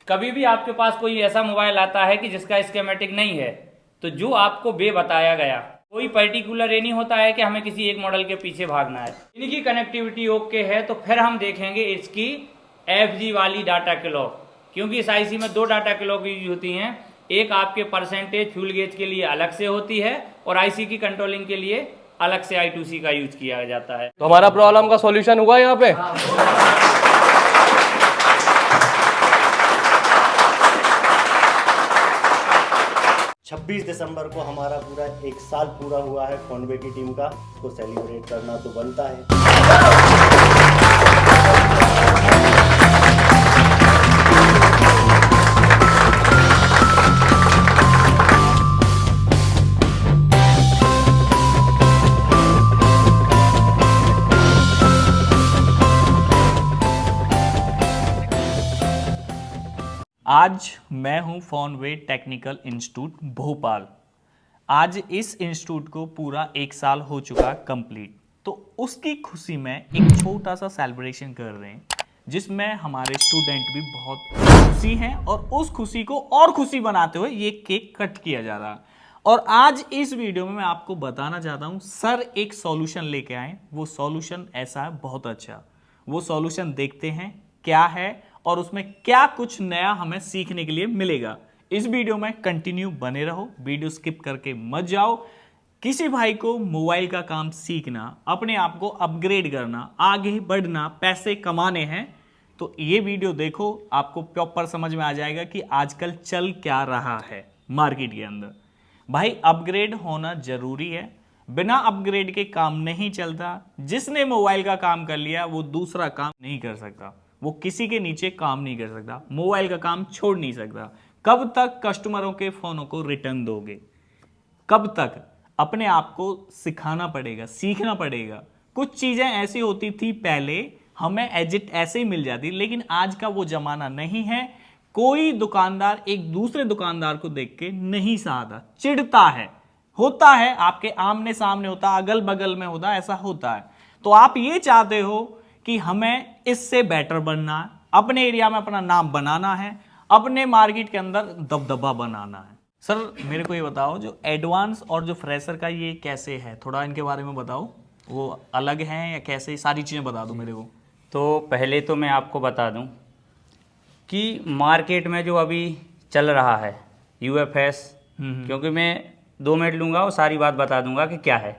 कभी भी आपके पास कोई ऐसा मोबाइल आता है कि जिसका स्कीमेटिक नहीं है, तो जो आपको बताया गया, कोई पर्टिकुलर ये नहीं होता है कि हमें किसी एक मॉडल के पीछे भागना है। इनकी कनेक्टिविटी ओके है तो फिर हम देखेंगे इसकी FG वाली डाटा क्लॉक, क्योंकि इस आईसी में 2 डाटा क्लॉक यूज होती हैं। एक आपके परसेंटेज फ्यूल गेज के लिए अलग से होती है और आईसी की कंट्रोलिंग के लिए अलग से I2C का यूज किया जाता है। तो हमारा प्रॉब्लम का सॉल्यूशन हुआ यहाँ पे। 26 दिसंबर को हमारा पूरा 1 साल पूरा हुआ है फोनवे की टीम का, तो सेलिब्रेट करना तो बनता है। आज मैं हूं फोनवे टेक्निकल इंस्टीट्यूट भोपाल। आज इस इंस्टीट्यूट को पूरा 1 साल हो चुका कंप्लीट, तो उसकी खुशी में एक छोटा सा सेलिब्रेशन कर रहे हैं, जिसमें हमारे स्टूडेंट भी बहुत खुशी हैं और उस खुशी को और खुशी बनाते हुए ये केक कट किया जा रहा है। और आज इस वीडियो में मैं आपको बताना चाहता हूँ, सर एक सॉल्यूशन लेके आए। वो सॉल्यूशन ऐसा है बहुत अच्छा। वो सॉल्यूशन देखते हैं क्या है और उसमें क्या कुछ नया हमें सीखने के लिए मिलेगा। इस वीडियो में कंटिन्यू बने रहो, वीडियो स्किप करके मत जाओ। किसी भाई को मोबाइल का काम सीखना, अपने आप को अपग्रेड करना, आगे बढ़ना, पैसे कमाने हैं, तो ये वीडियो देखो, आपको प्रॉपर समझ में आ जाएगा कि आजकल चल क्या रहा है मार्केट के अंदर। भाई अपग्रेड होना जरूरी है, बिना अपग्रेड के काम नहीं चलता। जिसने मोबाइल का काम कर लिया वो दूसरा काम नहीं कर सकता, वो किसी के नीचे काम नहीं कर सकता, मोबाइल का काम छोड़ नहीं सकता। कब तक कस्टमरों के फोनों को रिटर्न दोगे? कब तक? अपने आप को सिखाना पड़ेगा, सीखना पड़ेगा। कुछ चीजें ऐसी होती थी पहले, हमें एजिट ऐसे ही मिल जाती, लेकिन आज का वो जमाना नहीं है। कोई दुकानदार एक दूसरे दुकानदार को देख के नहीं सहाता, चिढ़ता है। होता है, आपके आमने सामने होता, अगल बगल में होता, ऐसा होता है। तो आप ये चाहते हो कि हमें इससे बेटर बनना है, अपने एरिया में अपना नाम बनाना है, अपने मार्केट के अंदर दबदबा बनाना है। सर मेरे को ये बताओ, जो एडवांस और जो फ्रेशर का ये कैसे है, थोड़ा इनके बारे में बताओ। वो अलग हैं या कैसे? सारी चीज़ें बता दो मेरे को। तो पहले तो मैं आपको बता दूं कि मार्केट में जो अभी चल रहा है UFS, क्योंकि मैं 2 मिनट लूँगा और सारी बात बता दूंगा कि क्या है।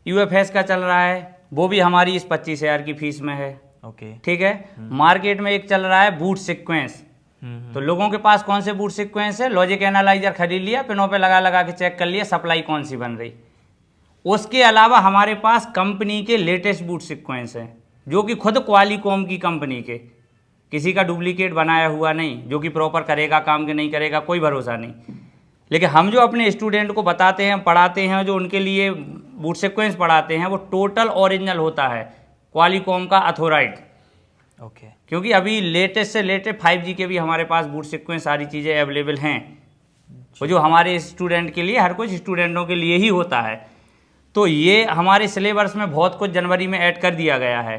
UFS का चल रहा है, वो भी हमारी इस 25,000 की फीस में है। ओके, ठीक है। मार्केट में एक चल रहा है बूट सीक्वेंस। तो लोगों के पास कौन से बूट सीक्वेंस है? लॉजिक एनालाइजर खरीद लिया, पिनों पे लगा लगा के चेक कर लिया सप्लाई कौन सी बन रही। उसके अलावा हमारे पास कंपनी के लेटेस्ट बूट सीक्वेंस हैं, जो कि खुद क्वालिकॉम की कंपनी के, किसी का डुप्लीकेट बनाया हुआ नहीं, जो कि प्रॉपर करेगा काम के नहीं करेगा कोई भरोसा नहीं। लेकिन हम जो अपने स्टूडेंट को बताते हैं, पढ़ाते हैं, जो उनके लिए बूट सीक्वेंस पढ़ाते हैं, वो टोटल ओरिजिनल होता है, क्वालिकॉम का अथोराइड। ओके, क्योंकि अभी लेटेस्ट से लेटेस्ट 5G के भी हमारे पास बूट सीक्वेंस सारी चीज़ें अवेलेबल हैं, वो जो हमारे स्टूडेंट के लिए, हर कुछ स्टूडेंटों के लिए ही होता है। तो ये हमारे सिलेबस में बहुत कुछ जनवरी में ऐड कर दिया गया है।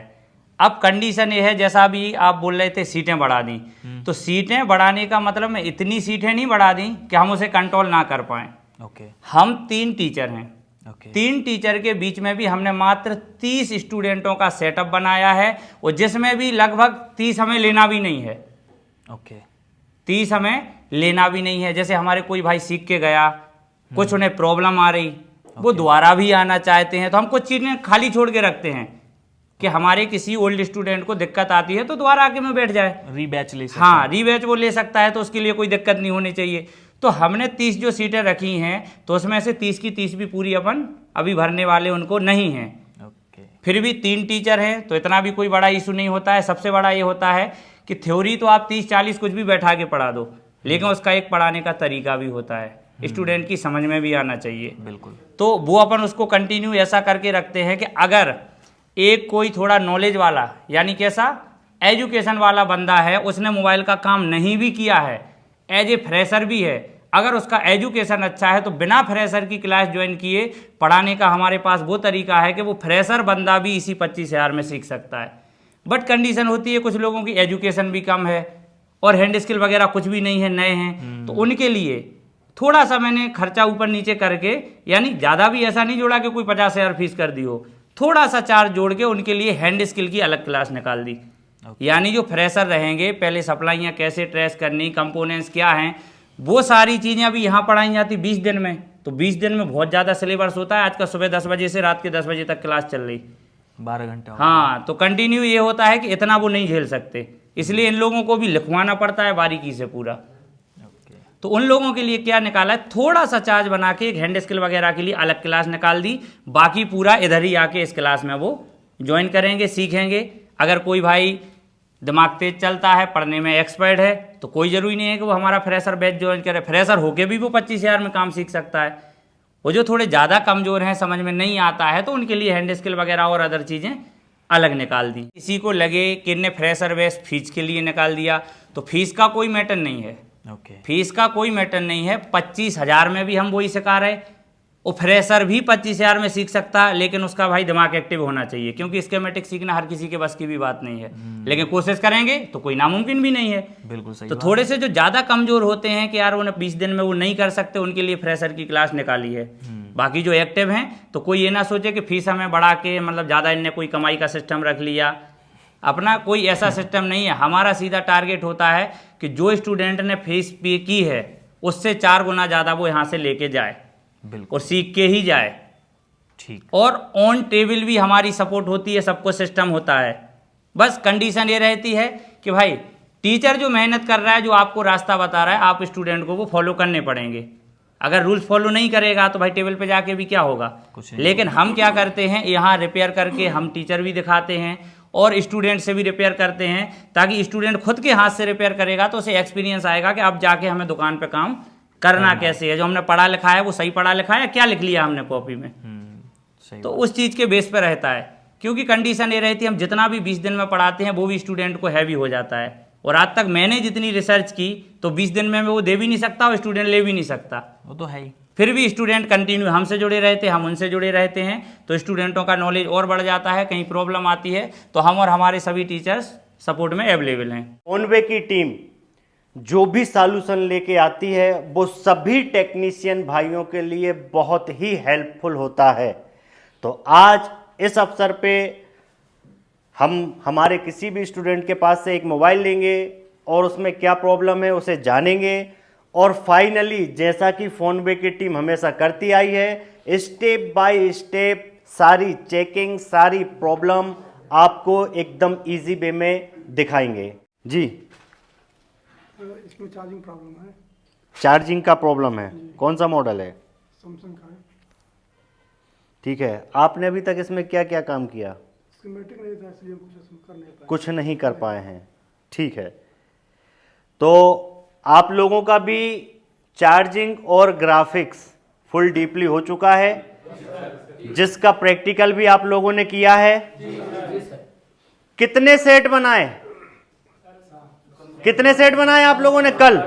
अब कंडीशन ये है, जैसा अभी आप बोल रहे थे सीटें बढ़ा दी, तो सीटें बढ़ाने का मतलब मैं इतनी सीटें नहीं बढ़ा दी कि हम उसे कंट्रोल ना कर पाएँ। ओके, हम 3 टीचर हैं। ओके, 3 टीचर के बीच में भी हमने मात्र 30 स्टूडेंटों का सेटअप बनाया है, और जिसमें भी लगभग 30 हमें लेना भी नहीं है। ओके, 30 हमें लेना भी नहीं है। जैसे हमारे कोई भाई सीख के गया, कुछ उन्हें प्रॉब्लम आ रही, वो दोबारा भी आना चाहते हैं, तो हम कुछ चीज़ें खाली छोड़ के रखते हैं कि हमारे किसी ओल्ड स्टूडेंट को दिक्कत आती है तो दोबारा आके में बैठ जाए, रीबैच ले सकते हाँ रीबैच वो ले सकता है, तो उसके लिए कोई दिक्कत नहीं होनी चाहिए। तो हमने 30 जो सीटें रखी हैं, तो उसमें से 30 की 30 भी पूरी अपन अभी भरने वाले उनको नहीं हैं। ओके, फिर भी 3 टीचर हैं, तो इतना भी कोई बड़ा इशू नहीं होता है। सबसे बड़ा ये होता है कि थ्योरी तो आप 30-40 कुछ भी बैठा के पढ़ा दो, लेकिन उसका एक पढ़ाने का तरीका भी होता है, स्टूडेंट की समझ में भी आना चाहिए। बिल्कुल। तो वो अपन उसको कंटिन्यू ऐसा करके रखते हैं कि अगर एक कोई थोड़ा नॉलेज वाला, यानी कैसा एजुकेशन वाला बंदा है, उसने मोबाइल का काम नहीं भी किया है, एज ए फ्रेशर भी है, अगर उसका एजुकेशन अच्छा है, तो बिना फ्रेशर की क्लास ज्वाइन किए पढ़ाने का हमारे पास वो तरीका है कि वो फ्रेशर बंदा भी इसी 25,000 में सीख सकता है। बट कंडीशन होती है कुछ लोगों की एजुकेशन भी कम है, और हैंड स्किल वगैरह कुछ भी नहीं है, नए हैं, तो उनके लिए थोड़ा सा मैंने खर्चा ऊपर नीचे करके, यानी ज़्यादा भी ऐसा नहीं जोड़ा कि कोई 50,000 फीस कर दी हो, थोड़ा सा चार्ज जोड़ के उनके लिए हैंड स्किल की अलग क्लास निकाल दी। यानी जो फ्रेशर रहेंगे, पहले सप्लाइयाँ कैसे ट्रेस करनी, कंपोनेंट्स क्या हैं, वो सारी चीज़ें अभी यहाँ पढ़ाई जाती 20 दिन में। तो 20 दिन में बहुत ज़्यादा सिलेबस होता है। आज का सुबह 10 बजे से रात के 10 बजे तक क्लास चल रही, 12 घंटे। हाँ, तो कंटिन्यू ये होता है कि इतना वो नहीं झेल सकते, इसलिए इन लोगों को भी लिखवाना पड़ता है बारीकी से पूरा। तो उन लोगों के लिए क्या निकाला है, थोड़ा सा चार्ज बना के एक हैंड स्किल वगैरह के लिए अलग क्लास निकाल दी, बाकी पूरा इधर ही आके इस क्लास में वो ज्वाइन करेंगे, सीखेंगे। अगर कोई भाई दिमाग तेज चलता है, पढ़ने में एक्सपर्ट है, तो कोई ज़रूरी नहीं है कि वो हमारा फ्रेशर बैच ज्वाइन करे। फ्रेशर होके भी वो 25,000 में काम सीख सकता है। वो जो थोड़े ज़्यादा कमज़ोर हैं, समझ में नहीं आता है, तो उनके लिए हैंड स्किल वगैरह और अदर चीज़ें अलग निकाल दी। किसी को लगे कि इनने फ्रेशर बैच फीस के लिए निकाल दिया, तो फीस का कोई मैटर नहीं है। फीस का कोई मैटर नहीं है। 25,000 में भी हम वही सिखा रहे, वो फ्रेशर भी 25,000 में सीख सकता है, लेकिन उसका भाई दिमाग एक्टिव होना चाहिए, क्योंकि स्कीमेटिक सीखना हर किसी के बस की भी बात नहीं है। लेकिन कोशिश करेंगे तो कोई नामुमकिन भी नहीं है। बिल्कुल सही। तो थोड़े से जो ज़्यादा कमज़ोर होते हैं कि यार उन्हें 20 दिन में वो नहीं कर सकते, उनके लिए फ्रेशर की क्लास निकाली है। बाकी जो एक्टिव हैं, तो कोई ये ना सोचे कि फीस हमें बढ़ा के, मतलब ज़्यादा इनने कोई कमाई का सिस्टम रख लिया। अपना कोई ऐसा सिस्टम नहीं है। हमारा सीधा टारगेट होता है कि जो स्टूडेंट ने फीस पे की है, उससे 4 गुना ज़्यादा वो यहाँ से लेके जाए और सीख के ही जाए। ठीक। और ऑन टेबल भी हमारी सपोर्ट होती है, सबको सिस्टम होता है। बस कंडीशन ये रहती है कि भाई टीचर जो मेहनत कर रहा है, जो आपको रास्ता बता रहा है, आप स्टूडेंट को वो फॉलो करने पड़ेंगे। अगर रूल्स फॉलो नहीं करेगा तो भाई टेबल पे जाके भी क्या होगा, कुछ नहीं। लेकिन हम क्या करते हैं, यहाँ रिपेयर करके हम टीचर भी दिखाते हैं और स्टूडेंट से भी रिपेयर करते हैं, ताकि स्टूडेंट खुद के हाथ से रिपेयर करेगा तो उसे एक्सपीरियंस आएगा कि अब जाके हमें दुकान पे काम करना कैसे है। जो हमने पढ़ा लिखा है वो सही पढ़ा लिखा है, क्या लिख लिया हमने कॉपी में, तो उस चीज़ के बेस पर रहता है। क्योंकि कंडीशन ये रहती है, हम जितना भी 20 दिन में पढ़ाते हैं वो भी स्टूडेंट को हैवी हो जाता है। और आज तक मैंने जितनी रिसर्च की, तो 20 दिन में वो दे भी नहीं सकता और स्टूडेंट ले भी नहीं सकता, वो तो है ही। फिर भी स्टूडेंट कंटिन्यू हमसे जुड़े रहते हैं, हम उनसे जुड़े रहते हैं, तो स्टूडेंटों का नॉलेज और बढ़ जाता है। कहीं प्रॉब्लम आती है तो हम और हमारे सभी टीचर्स सपोर्ट में अवेलेबल हैं। फोनवे की टीम जो भी सॉल्यूशन लेके आती है, वो सभी टेक्नीशियन भाइयों के लिए बहुत ही हेल्पफुल होता है। तो आज इस अवसर पे हम हमारे किसी भी स्टूडेंट के पास से एक मोबाइल लेंगे और उसमें क्या प्रॉब्लम है उसे जानेंगे, और फाइनली जैसा कि फोनवे की टीम हमेशा करती आई है, स्टेप बाय स्टेप सारी चेकिंग, सारी प्रॉब्लम आपको एकदम इजी वे में दिखाएंगे। जी, इसमें चार्जिंग प्रॉब्लम है। चार्जिंग का प्रॉब्लम है। कौन सा मॉडल है? सैमसंग का है। ठीक है, आपने अभी तक इसमें क्या क्या काम किया? स्कीमेटिक नहीं था, इसलिए कुछ कर नहीं पाए। कुछ नहीं कर पाए हैं। ठीक है, तो आप लोगों का भी चार्जिंग और ग्राफिक्स फुल डीपली हो चुका है, जिसका प्रैक्टिकल भी आप लोगों ने किया है। कितने सेट बनाए? कितने सेट बनाए आप लोगों ने कल?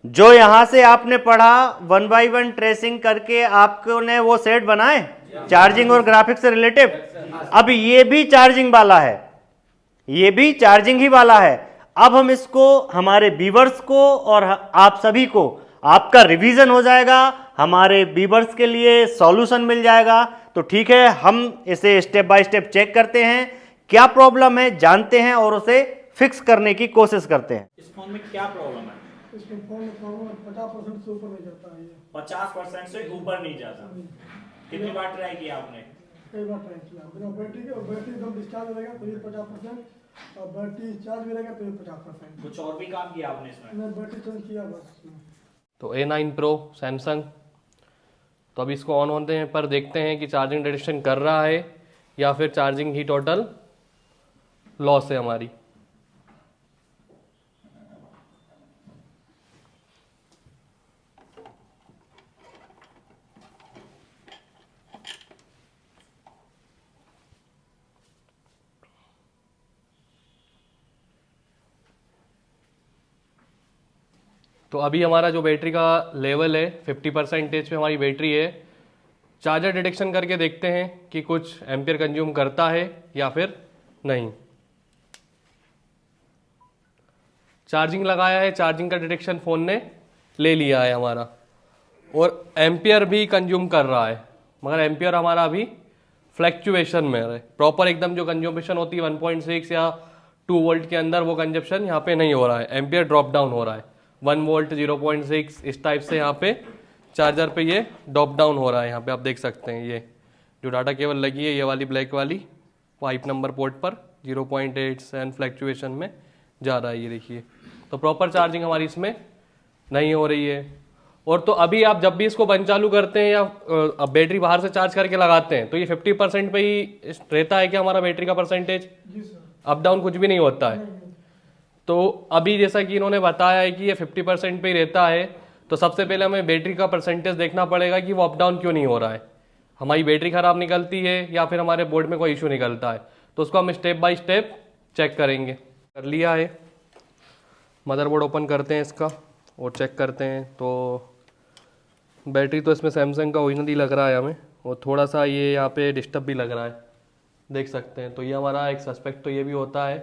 जो यहां से आपने पढ़ा 1 बाय 1 ट्रेसिंग करके आपको ने वो सेट बनाए चार्जिंग और ग्राफिक्स से रिलेटिव। अब ये भी चार्जिंग वाला है, ये भी चार्जिंग ही वाला है। अब हम इसको हमारे व्यूअर्स को और आप सभी को, आपका रिवीजन हो जाएगा, हमारे व्यूअर्स के लिए सॉल्यूशन मिल जाएगा। तो ठीक है, हम इसे स्टेप बाय स्टेप चेक करते हैं, क्या प्रॉब्लम है जानते हैं और उसे फिक्स करने की कोशिश करते हैं। इस फोन में क्या प्रॉब्लम है? इसमें फोन में प्रॉब्लम 50% से ऊपर नहीं जाता है। 50% से ऊपर नहीं जाता। कितनी बार ट्राई किया आपने? कई बार ट्राई किया बिना बैटरी के, और बैटरी एकदम डिस्चार्ज रहेगा तो ये 50%, और बैटरी चार्ज भी रहेगा तो ये 50%। कुछ और भी काम किया आपने इसमें? मैं बैटरी चेंज किया बस इसमें। तो A9 Pro सैमसंग, तो अभी इसको ऑन होने पर देखते हैं कि चार्जिंग डिटेक्शन कर रहा है या फिर चार्जिंग ही टोटल लॉस है हमारी। तो अभी हमारा जो बैटरी का लेवल है 50% पे हमारी बैटरी है। चार्जर डिटेक्शन करके देखते हैं कि कुछ एम्पियर कंज्यूम करता है या फिर नहीं। चार्जिंग लगाया है, चार्जिंग का डिटेक्शन फ़ोन ने ले लिया है हमारा, और एम्पियर भी कंज्यूम कर रहा है, मगर एम्पियर हमारा अभी फ्लैक्चुएशन में है। प्रॉपर एकदम जो कंज्यूमेशन होती है 1.6 या 2 वोल्ट के अंदर, वो कंजप्शन यहाँ पे नहीं हो रहा है, एम्पियर ड्रॉप डाउन हो रहा है 1 वोल्ट 0.6 इस टाइप से यहाँ पे चार्जर पे ये ड्रॉप डाउन हो रहा है। यहाँ पे आप देख सकते हैं ये जो डाटा केबल लगी है, ये वाली ब्लैक वाली पाइप नंबर पोर्ट पर 0.87 फ्लैक्चुएशन में जा रहा है, ये देखिए। तो प्रॉपर चार्जिंग हमारी इसमें नहीं हो रही है। और तो अभी आप जब भी इसको बंद चालू करते हैं या अब बैटरी बाहर से चार्ज करके लगाते हैं तो ये 50% पे ही रहता है कि हमारा बैटरी का परसेंटेज अप डाउन कुछ भी नहीं होता है। तो अभी जैसा कि इन्होंने बताया है कि ये 50% पे ही रहता है, तो सबसे पहले हमें बैटरी का परसेंटेज देखना पड़ेगा कि वो अप डाउन क्यों नहीं हो रहा है, हमारी बैटरी खराब निकलती है या फिर हमारे बोर्ड में कोई इशू निकलता है। तो उसको हम स्टेप बाय स्टेप चेक करेंगे। कर लिया है, मदरबोर्ड ओपन करते हैं इसका और चेक करते हैं। तो बैटरी तो इसमें सैमसंग का ओरिजिनल ही लग रहा है हमें, और थोड़ा सा ये यहाँ पे डिस्टर्ब भी लग रहा है, देख सकते हैं। तो ये हमारा एक सस्पेक्ट तो ये भी होता है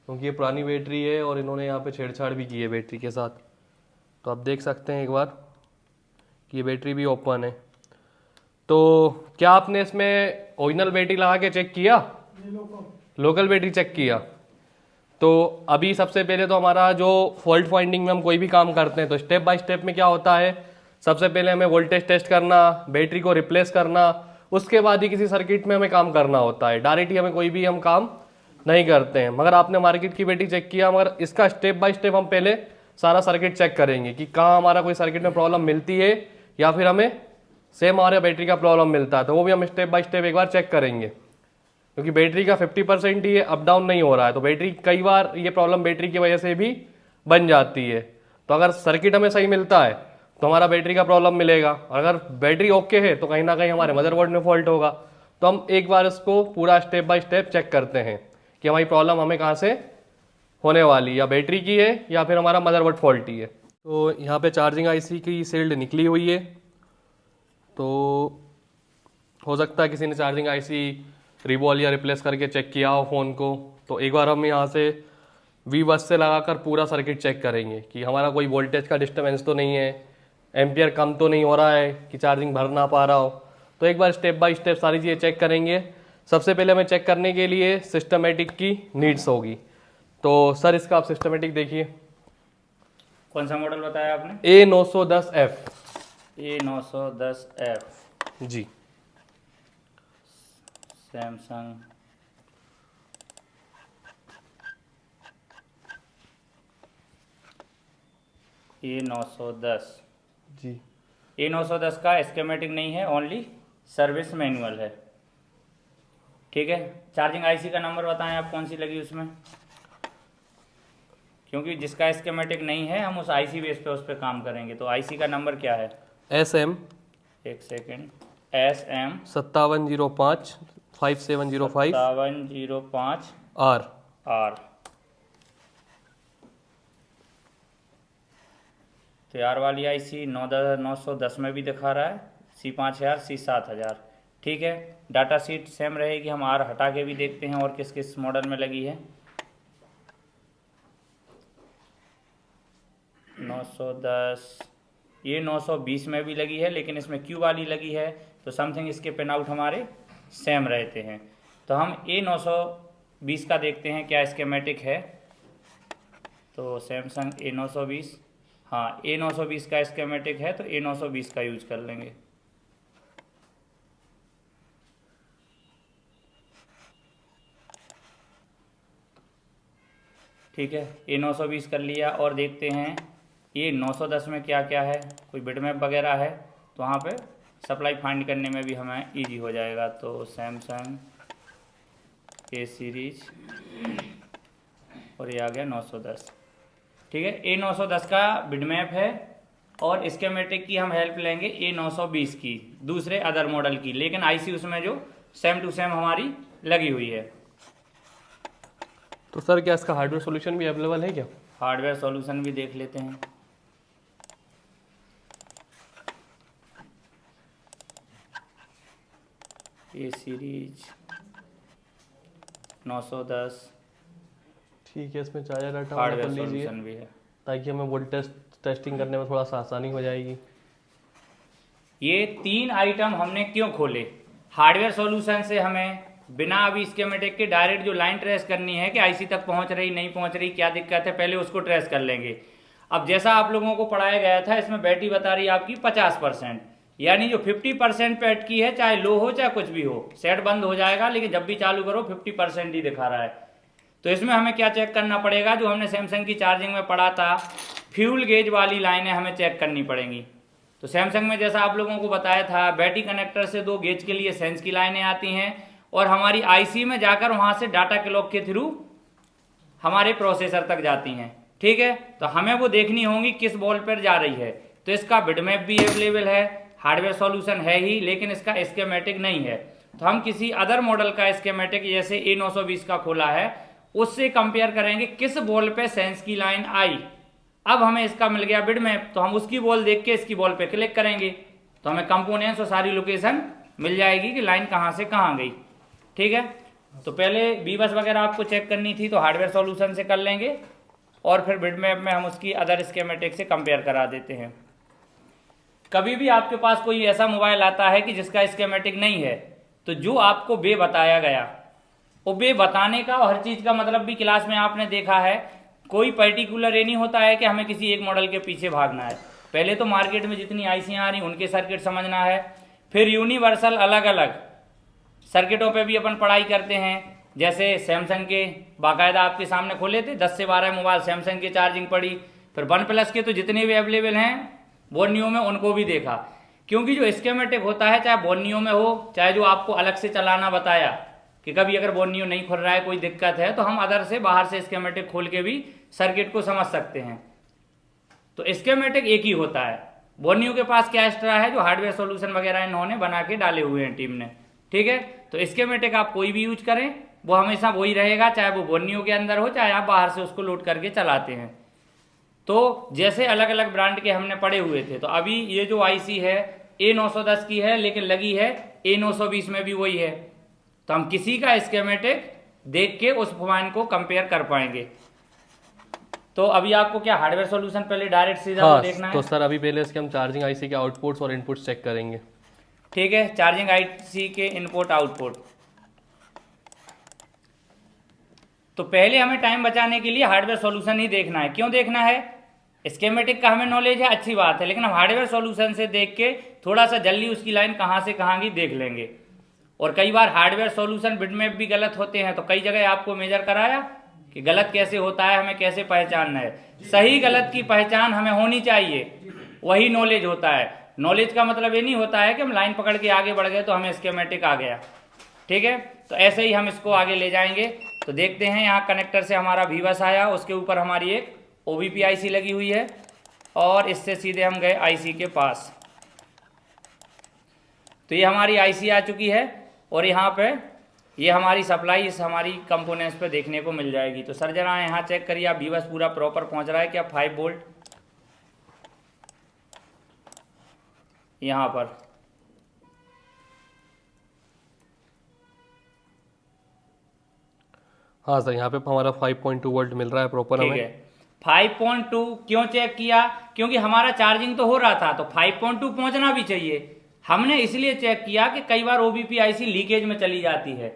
क्योंकि ये पुरानी बैटरी है और इन्होंने यहाँ पे छेड़छाड़ भी की है बैटरी के साथ। तो आप देख सकते हैं एक बार कि ये बैटरी भी ओपन है। तो क्या आपने इसमें ओरिजिनल बैटरी लगा के चेक किया? लोकल बैटरी चेक किया। तो अभी सबसे पहले तो हमारा जो फॉल्ट फाइंडिंग में हम कोई भी काम करते हैं तो स्टेप बाय स्टेप में क्या होता है, सबसे पहले हमें वोल्टेज टेस्ट करना, बैटरी को रिप्लेस करना, उसके बाद ही किसी सर्किट में हमें काम करना होता है। डायरेक्टली हमें कोई भी हम काम नहीं करते हैं। मगर आपने मार्केट की बैटरी चेक किया, मगर इसका स्टेप बाय स्टेप हम पहले सारा सर्किट चेक करेंगे कि कहाँ हमारा कोई सर्किट में प्रॉब्लम मिलती है या फिर हमें सेम हमारे बैटरी का प्रॉब्लम मिलता है। तो वो भी हम स्टेप बाय स्टेप एक बार चेक करेंगे, क्योंकि बैटरी का 50% ही अप डाउन नहीं हो रहा है। तो बैटरी कई बार ये प्रॉब्लम बैटरी की वजह से भी बन जाती है। तो अगर सर्किट हमें सही मिलता है तो हमारा बैटरी का प्रॉब्लम मिलेगा, अगर बैटरी ओके है तो कहीं ना कहीं हमारे मदरबोर्ड में फॉल्ट होगा। तो हम एक बार इसको पूरा स्टेप बाय स्टेप चेक करते हैं कि हमारी प्रॉब्लम हमें कहाँ से होने वाली, या बैटरी की है या फिर हमारा मदरबोर्ड फॉल्टी है। तो यहाँ पे चार्जिंग आईसी की सील्ड निकली हुई है, तो हो सकता है किसी ने चार्जिंग आईसी रिवॉल्व या रिप्लेस करके चेक किया हो फ़ोन को। तो एक बार हम यहाँ से वी बस से लगाकर पूरा सर्किट चेक करेंगे कि हमारा कोई वोल्टेज का डिस्टर्बेंस तो नहीं है, एम्पियर कम तो नहीं हो रहा है कि चार्जिंग भर ना पा रहा हो। तो एक बार स्टेप बाय स्टेप सारी चीज़ें चेक करेंगे। सबसे पहले हमें चेक करने के लिए सिस्टमेटिक की नीड्स होगी। तो सर इसका आप सिस्टमेटिक देखिए। कौन सा मॉडल बताया आपने? A910F। A910F जी, सैमसंग A910। जी, A910 का स्कीमेटिक नहीं है, ओनली सर्विस मैनुअल है। ठीक है, चार्जिंग आईसी का नंबर बताएं आप, कौन सी लगी उसमें, क्योंकि जिसका स्कीमेटिक नहीं है हम उस आईसी बेस पे उस पर काम करेंगे। तो आईसी का नंबर क्या है? SM एक सेकेंड, SM 5705 5705 5705 R। R। तो R वाली आईसी 910 में भी दिखा रहा है, C5000 C7000। ठीक है, डाटा शीट सेम रहेगी। हम R हटा के भी देखते हैं और किस किस मॉडल में लगी है। 910, ये 920 में भी लगी है, लेकिन इसमें Q वाली लगी है, तो समथिंग इसके पिन आउट हमारे सेम रहते हैं। तो हम A920 का देखते हैं क्या स्कीमेटिक है। तो सैमसंग A920, हाँ A920 का स्कीमेटिक है, तो A920 का यूज कर लेंगे। ठीक है, A920 कर लिया। और देखते हैं ये 910 में क्या क्या है, कोई बिटमैप वगैरह है तो वहाँ पे सप्लाई फाइंड करने में भी हमें इजी हो जाएगा। तो सैमसंग A सीरीज और ये आ गया 910। ठीक है, A910 का बिटमैप है और स्कीमेटिक की हम हेल्प लेंगे A920 की, दूसरे अदर मॉडल की, लेकिन आईसी उसमें जो सेम टू सेम हमारी लगी हुई है। तो सर क्या इसका हार्डवेयर सॉल्यूशन भी अवेलेबल है क्या? हार्डवेयर सॉल्यूशन भी देख लेते हैं। A series 910। ठीक है, इसमें चार्जर डाटा हार्डवेयर कर लीजिए सॉल्यूशन भी है। ताकि हमें वोल्टेज टेस्टिंग करने में थोड़ा सा आसानी हो जाएगी। ये 3 आइटम हमने क्यों खोले? हार्डवेयर सॉल्यूशन से हमें बिना अभी स्कीमेटिक के डायरेक्ट जो लाइन ट्रेस करनी है कि आईसी तक पहुंच रही नहीं पहुंच रही, क्या दिक्कत है, पहले उसको ट्रेस कर लेंगे। अब जैसा आप लोगों को पढ़ाया गया था, इसमें बैटरी बता रही है आपकी 50%, यानी जो 50% पे अटकी है, चाहे लो हो चाहे कुछ भी हो, सेट बंद हो जाएगा, लेकिन जब भी चालू करो 50% ही दिखा रहा है। तो इसमें हमें क्या चेक करना पड़ेगा? जो हमने सैमसंग की चार्जिंग में पढ़ा था, फ्यूल गेज वाली लाइनें हमें चेक करनी पड़ेंगी। तो सैमसंग में जैसा आप लोगों को बताया था, बैटरी कनेक्टर से 2 गेज के लिए सेंस की लाइनें आती हैं और हमारी आईसी में जाकर वहां से डाटा क्लॉक के थ्रू हमारे प्रोसेसर तक जाती हैं। ठीक है, तो हमें वो देखनी होंगी किस बॉल पर जा रही है। तो इसका बिटमैप भी अवेलेबल है, हार्डवेयर सॉल्यूशन है ही, लेकिन इसका स्कीमेटिक नहीं है। तो हम किसी अदर मॉडल का स्कीमेटिक जैसे A920 का खोला है, उससे कंपेयर करेंगे किस बॉल पे सेंस की लाइन आई। अब हमें इसका मिल गया बिटमैप, तो हम उसकी बॉल देख के इसकी बॉल पे क्लिक करेंगे तो हमें कंपोनेंट्स और सारी लोकेशन मिल जाएगी कि लाइन कहाँ से कहाँ गई। ठीक है, तो पहले बीबस वगैरह आपको चेक करनी थी तो हार्डवेयर सॉल्यूशन से कर लेंगे और फिर बिटमैप में हम उसकी अदर स्कीमेटिक से कंपेयर करा देते हैं। कभी भी आपके पास कोई ऐसा मोबाइल आता है कि जिसका स्कीमेटिक नहीं है, तो जो आपको बे बताया गया, वो बे बताने का और हर चीज़ का मतलब भी क्लास में आपने देखा है। कोई पर्टिकुलर ये नहीं होता है कि हमें किसी एक मॉडल के पीछे भागना है। पहले तो मार्केट में जितनी आईसियाँ आ रही उनके सर्किट समझना है, फिर यूनिवर्सल अलग अलग सर्किटों पे भी अपन पढ़ाई करते हैं। जैसे सैमसंग के बाकायदा आपके सामने खोले थे 10 से 12 मोबाइल सैमसंग की चार्जिंग पड़ी, फिर OnePlus के तो जितने भी अवेलेबल हैं बोर्नियो में उनको भी देखा। क्योंकि जो स्कीमेटिक होता है, चाहे बोर्नियो में हो चाहे जो आपको अलग से चलाना बताया कि कभी अगर बोर्नियो नहीं खुल रहा है, कोई दिक्कत है, तो हम अदर से बाहर से स्कीमेटिक खोल के भी सर्किट को समझ सकते हैं। तो स्कीमेटिक एक ही होता है। बोर्नियो के पास क्या एक्स्ट्रा है, जो हार्डवेयर सॉल्यूशन वगैरह इन्होंने बना के डाले हुए हैं टीम ने। ठीक है, तो स्कीमेटिक आप कोई भी यूज करें वो हमेशा वही रहेगा, चाहे वो बोर्नियो के अंदर हो चाहे आप बाहर से उसको लोड करके चलाते हैं। तो जैसे अलग अलग ब्रांड के हमने पढ़े हुए थे, तो अभी ये जो आईसी है A910 की है, लेकिन लगी है A920 में भी वही है। तो हम किसी का स्कीमेटिक देख के उस फोन को कंपेयर कर पाएंगे। तो अभी आपको क्या हार्डवेयर सॉल्यूशन पहले डायरेक्ट सीधा हाँ, देखना है? तो सर अभी पहले इसके हम चार्जिंग आईसी के आउटपुट्स और इनपुट्स चेक करेंगे। ठीक है, चार्जिंग आईसी के इनपुट आउटपुट। तो पहले हमें टाइम बचाने के लिए हार्डवेयर सॉल्यूशन ही देखना है। क्यों देखना है? स्कीमेटिक का हमें नॉलेज है, अच्छी बात है, लेकिन हम हार्डवेयर सॉल्यूशन से देख के थोड़ा सा जल्दी उसकी लाइन कहाँ से कहाँ की देख लेंगे। और कई बार हार्डवेयर सॉल्यूशन बिटमैप भी गलत होते हैं, तो कई जगह आपको मेजर कराया कि गलत कैसे होता है, हमें कैसे पहचानना है। सही गलत की पहचान हमें होनी चाहिए, वही नॉलेज होता है। नॉलेज का मतलब ये नहीं होता है कि हम लाइन पकड़ के आगे बढ़ गए तो हमें स्कीमेटिक आ गया। ठीक है, तो ऐसे ही हम इसको आगे ले जाएंगे। तो देखते हैं, यहाँ कनेक्टर से हमारा बीबस आया, उसके ऊपर हमारी एक OBP आईसी लगी हुई है और इससे सीधे हम गए आईसी के पास। तो ये हमारी आईसी आ चुकी है और यहाँ पे ये हमारी सप्लाई इस हमारी कंपोनेंट्स पे देखने को मिल जाएगी। तो सर जरा यहाँ चेक करिए, आप बीबस पूरा प्रॉपर पहुँच रहा है क्या? 5 वोल्ट यहाँ पर। हाँ सर, यहाँ पे हमारा 5.2 वोल्ट मिल रहा है प्रॉपर ठीक हमें। है, 5.2 क्यों चेक किया? क्योंकि हमारा चार्जिंग तो हो रहा था, तो 5.2 पहुंचना भी चाहिए। हमने इसलिए चेक किया कि कई बार OBP आईसी लीकेज में चली जाती है,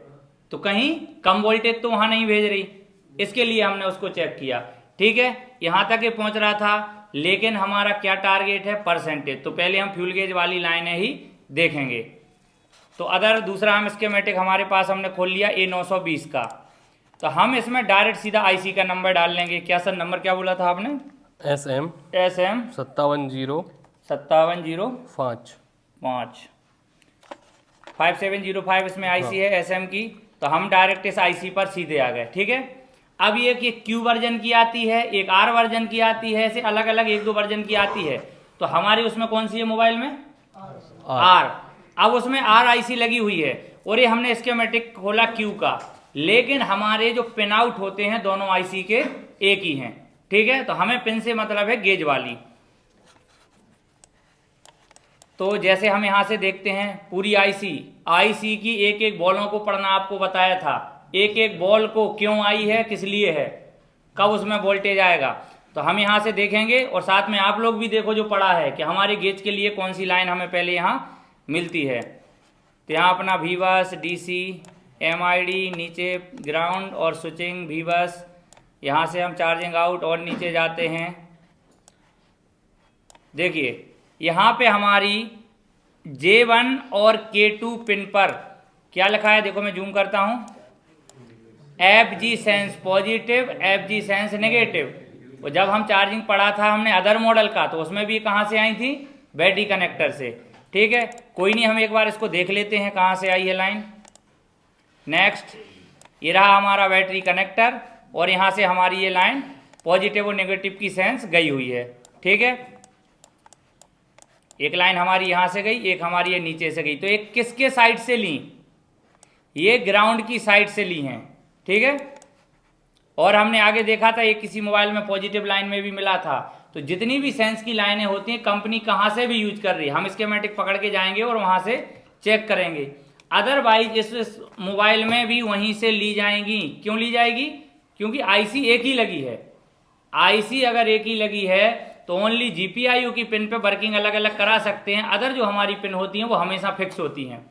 तो कहीं कम वोल्टेज तो वहां नहीं भेज रही, इसके लिए हमने उसको चेक किया। ठीक है, यहां तक ये पहुंच रहा था, लेकिन हमारा क्या टारगेट है? परसेंटेज। तो पहले हम फ्यूल गेज वाली लाइनें ही देखेंगे। तो अदर दूसरा हम स्कीमेटिक हमारे पास हमने खोल लिया A920 का, तो हम इसमें डायरेक्ट सीधा आईसी का नंबर डाल लेंगे। क्या सर नंबर क्या बोला था आपने? SM 5705 5705 इसमें आईसी है SM की। तो हम डायरेक्ट इस आईसी पर सीधे आ गए। ठीक है, अब ये कि Q वर्जन की आती है, एक R वर्जन की आती है, ऐसे अलग अलग 1-2 वर्जन की आती है। तो हमारी उसमें कौन सी है मोबाइल में? R। अब उसमें R आईसी लगी हुई है और ये हमने स्कीमेटिक खोला Q का, लेकिन हमारे जो पिन आउट होते हैं दोनों आईसी के एक ही हैं। ठीक है, तो हमें पिन से मतलब है गेज वाली। तो जैसे हम यहां से देखते हैं पूरी आईसी की एक एक बॉलों को पढ़ना आपको बताया था, एक एक बॉल को क्यों आई है, किस लिए है। कब उसमें वोल्टेज आएगा। तो हम यहाँ से देखेंगे और साथ में आप लोग भी देखो जो पड़ा है कि हमारे गेज के लिए कौन सी लाइन हमें पहले यहाँ मिलती है। तो यहाँ अपना वी बस, DC, MID, नीचे ग्राउंड और स्विचिंग वी बस, यहाँ से हम चार्जिंग आउट और नीचे जाते हैं। देखिए यहाँ पे हमारी J1 और K2 पिन पर क्या लिखा है, देखो मैं जूम करता हूँ, FG sense positive, FG sense negative. और जब हम चार्जिंग पड़ा था हमने अदर मॉडल का, तो उसमें भी कहाँ से आई थी, बैटरी कनेक्टर से। ठीक है, कोई नहीं, हम एक बार इसको देख लेते हैं कहाँ से आई है लाइन। नेक्स्ट, ये रहा हमारा बैटरी कनेक्टर और यहाँ से हमारी ये लाइन पॉजिटिव और नेगेटिव की सेंस गई हुई है। ठीक है, एक लाइन हमारी यहाँ से गई, एक हमारी ये नीचे से गई। तो एक किसके साइड से ली, ये ग्राउंड की साइड से ली हैं। ठीक है, और हमने आगे देखा था एक किसी मोबाइल में पॉजिटिव लाइन में भी मिला था। तो जितनी भी सेंस की लाइनें होती हैं कंपनी कहाँ से भी यूज कर रही है, हम स्कीमेटिक पकड़ के जाएंगे और वहाँ से चेक करेंगे। अदरवाइज इस मोबाइल में भी वहीं से ली जाएंगी। क्यों ली जाएगी, क्योंकि आईसी एक ही लगी है। आईसी अगर एक ही लगी है तो ओनली GPIO की पिन पे वर्किंग अलग अलग करा सकते हैं। अदर जो हमारी पिन होती हैं वो हमेशा फिक्स होती हैं,